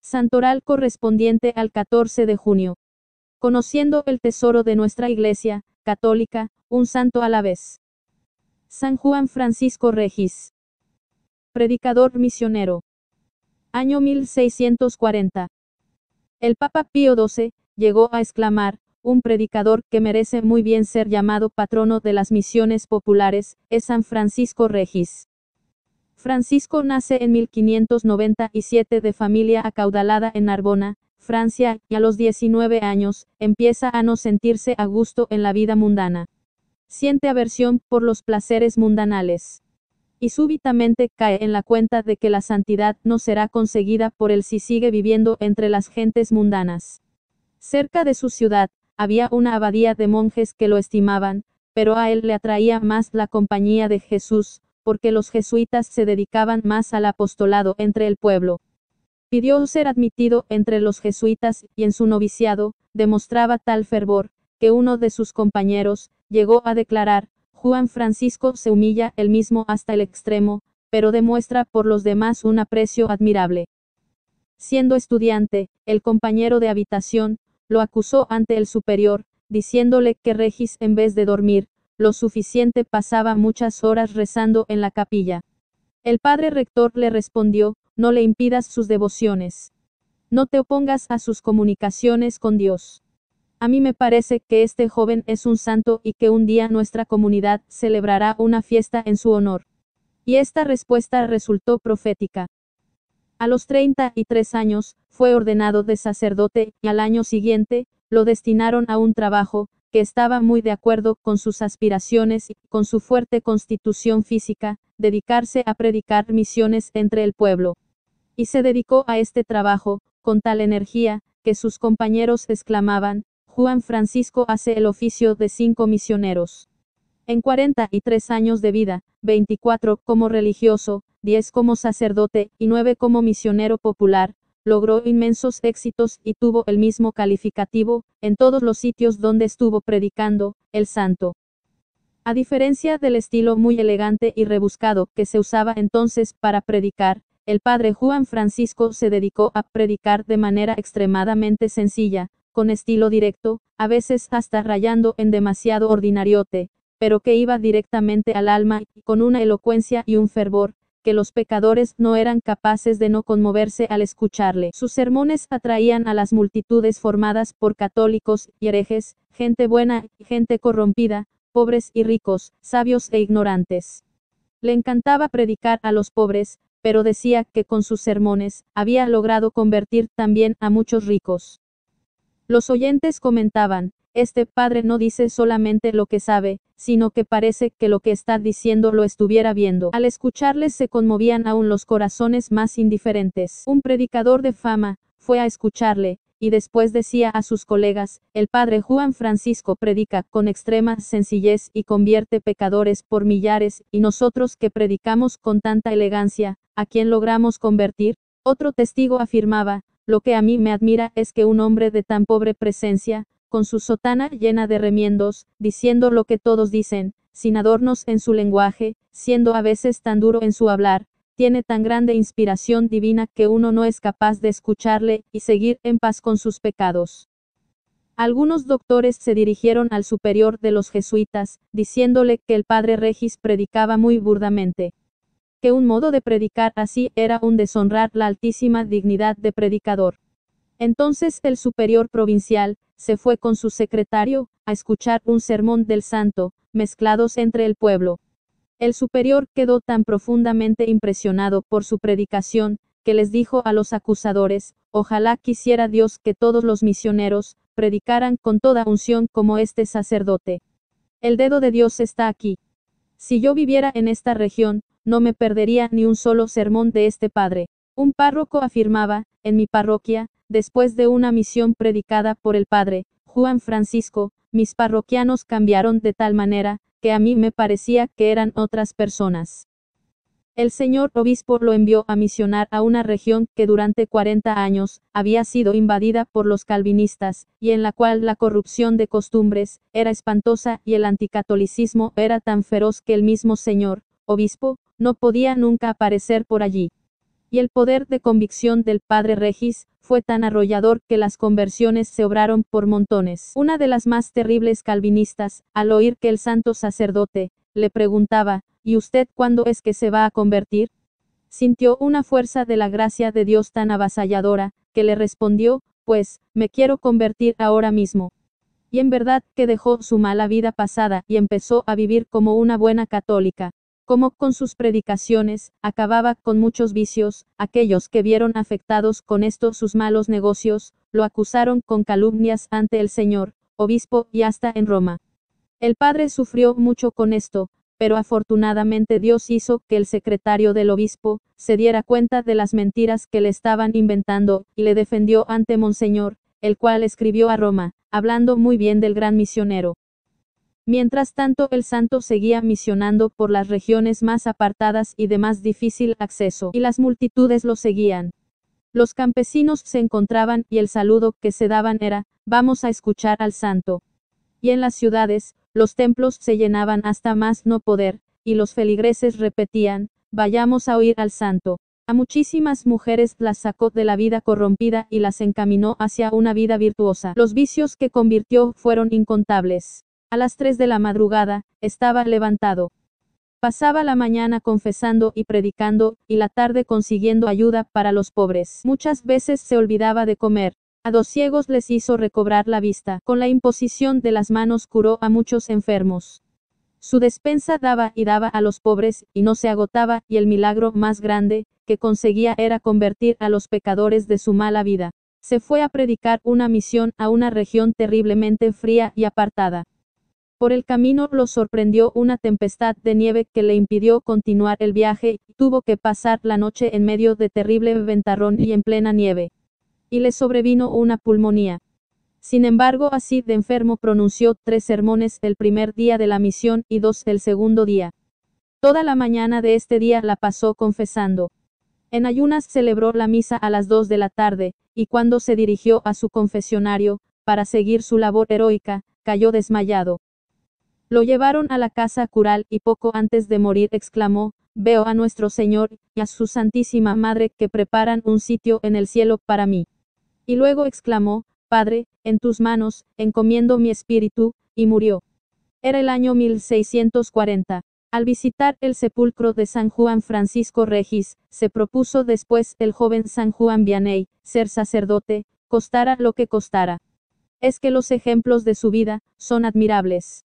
Santoral correspondiente al 14 de junio. Conociendo el tesoro de nuestra Iglesia católica, un santo a la vez. San Juan Francisco Regis. Predicador misionero. Año 1640. El Papa Pío XII llegó a exclamar: un predicador que merece muy bien ser llamado patrono de las misiones populares, es San Francisco Regis. Francisco nace en 1597 de familia acaudalada en Narbona, Francia, y a los 19 años, empieza a no sentirse a gusto en la vida mundana. Siente aversión por los placeres mundanales. Y súbitamente cae en la cuenta de que la santidad no será conseguida por él si sigue viviendo entre las gentes mundanas. Cerca de su ciudad, había una abadía de monjes que lo estimaban, pero a él le atraía más la compañía de Jesús, porque los jesuitas se dedicaban más al apostolado entre el pueblo. Pidió ser admitido entre los jesuitas, y en su noviciado, demostraba tal fervor, que uno de sus compañeros, llegó a declarar: Juan Francisco se humilla él mismo hasta el extremo, pero demuestra por los demás un aprecio admirable. Siendo estudiante, el compañero de habitación, lo acusó ante el superior, diciéndole que Regis en vez de dormir lo suficiente pasaba muchas horas rezando en la capilla. El padre rector le respondió: no le impidas sus devociones. No te opongas a sus comunicaciones con Dios. A mí me parece que este joven es un santo y que un día nuestra comunidad celebrará una fiesta en su honor. Y esta respuesta resultó profética. A los 33 años, fue ordenado de sacerdote, y al año siguiente, lo destinaron a un trabajo que estaba muy de acuerdo con sus aspiraciones y con su fuerte constitución física, dedicarse a predicar misiones entre el pueblo. Y se dedicó a este trabajo, con tal energía, que sus compañeros exclamaban: Juan Francisco hace el oficio de 5 misioneros. En 43 años de vida, 24 como religioso, 10 como sacerdote, y 9 como misionero popular, logró inmensos éxitos y tuvo el mismo calificativo en todos los sitios donde estuvo predicando, el santo. A diferencia del estilo muy elegante y rebuscado que se usaba entonces para predicar, el padre Juan Francisco se dedicó a predicar de manera extremadamente sencilla, con estilo directo, a veces hasta rayando en demasiado ordinariote, pero que iba directamente al alma y con una elocuencia y un fervor que los pecadores no eran capaces de no conmoverse al escucharle. Sus sermones atraían a las multitudes formadas por católicos y herejes, gente buena y gente corrompida, pobres y ricos, sabios e ignorantes. Le encantaba predicar a los pobres, pero decía que con sus sermones había logrado convertir también a muchos ricos. Los oyentes comentaban: este padre no dice solamente lo que sabe, sino que parece que lo que está diciendo lo estuviera viendo. Al escucharles se conmovían aún los corazones más indiferentes. Un predicador de fama fue a escucharle, y después decía a sus colegas: el padre Juan Francisco predica con extrema sencillez y convierte pecadores por millares, y nosotros que predicamos con tanta elegancia, ¿a quién logramos convertir? Otro testigo afirmaba: lo que a mí me admira es que un hombre de tan pobre presencia, con su sotana llena de remiendos, diciendo lo que todos dicen, sin adornos en su lenguaje, siendo a veces tan duro en su hablar, tiene tan grande inspiración divina que uno no es capaz de escucharle y seguir en paz con sus pecados. Algunos doctores se dirigieron al superior de los jesuitas, diciéndole que el padre Regis predicaba muy burdamente. Que un modo de predicar así era un deshonrar la altísima dignidad de predicador. Entonces el superior provincial se fue con su secretario a escuchar un sermón del santo, mezclados entre el pueblo. El superior quedó tan profundamente impresionado por su predicación, que les dijo a los acusadores: ojalá quisiera Dios que todos los misioneros predicaran con toda unción como este sacerdote. El dedo de Dios está aquí. Si yo viviera en esta región, no me perdería ni un solo sermón de este padre. Un párroco afirmaba: en mi parroquia, después de una misión predicada por el padre Juan Francisco, mis parroquianos cambiaron de tal manera, que a mí me parecía que eran otras personas. El señor obispo lo envió a misionar a una región que durante 40 años había sido invadida por los calvinistas, y en la cual la corrupción de costumbres era espantosa y el anticatolicismo era tan feroz que el mismo señor obispo no podía nunca aparecer por allí. Y el poder de convicción del padre Regis fue tan arrollador que las conversiones se obraron por montones. Una de las más terribles calvinistas, al oír que el santo sacerdote le preguntaba, ¿y usted cuándo es que se va a convertir?, sintió una fuerza de la gracia de Dios tan avasalladora, que le respondió, pues, me quiero convertir ahora mismo. Y en verdad que dejó su mala vida pasada y empezó a vivir como una buena católica. Como con sus predicaciones, acababa con muchos vicios, aquellos que vieron afectados con esto sus malos negocios, lo acusaron con calumnias ante el señor obispo y hasta en Roma. El padre sufrió mucho con esto, pero afortunadamente Dios hizo que el secretario del obispo se diera cuenta de las mentiras que le estaban inventando, y le defendió ante Monseñor, el cual escribió a Roma, hablando muy bien del gran misionero. Mientras tanto el santo seguía misionando por las regiones más apartadas y de más difícil acceso, y las multitudes lo seguían. Los campesinos se encontraban y el saludo que se daban era, vamos a escuchar al santo. Y en las ciudades, los templos se llenaban hasta más no poder, y los feligreses repetían, vayamos a oír al santo. A muchísimas mujeres las sacó de la vida corrompida y las encaminó hacia una vida virtuosa. Los vicios que convirtió fueron incontables. A las 3 de la madrugada, estaba levantado. Pasaba la mañana confesando y predicando, y la tarde consiguiendo ayuda para los pobres. Muchas veces se olvidaba de comer. A 2 ciegos les hizo recobrar la vista. Con la imposición de las manos curó a muchos enfermos. Su despensa daba y daba a los pobres, y no se agotaba, y el milagro más grande que conseguía era convertir a los pecadores de su mala vida. Se fue a predicar una misión a una región terriblemente fría y apartada. Por el camino lo sorprendió una tempestad de nieve que le impidió continuar el viaje, y tuvo que pasar la noche en medio de terrible ventarrón y en plena nieve. Y le sobrevino una pulmonía. Sin embargo, así de enfermo pronunció 3 sermones el primer día de la misión y 2 el segundo día. Toda la mañana de este día la pasó confesando. En ayunas celebró la misa a las 2 de la tarde, y cuando se dirigió a su confesionario, para seguir su labor heroica, cayó desmayado. Lo llevaron a la casa cural y poco antes de morir exclamó, veo a nuestro Señor y a su Santísima Madre que preparan un sitio en el cielo para mí. Y luego exclamó, Padre, en tus manos, encomiendo mi espíritu, y murió. Era el año 1640. Al visitar el sepulcro de San Juan Francisco Regis, se propuso después el joven San Juan Vianney, ser sacerdote, costara lo que costara. Es que los ejemplos de su vida son admirables.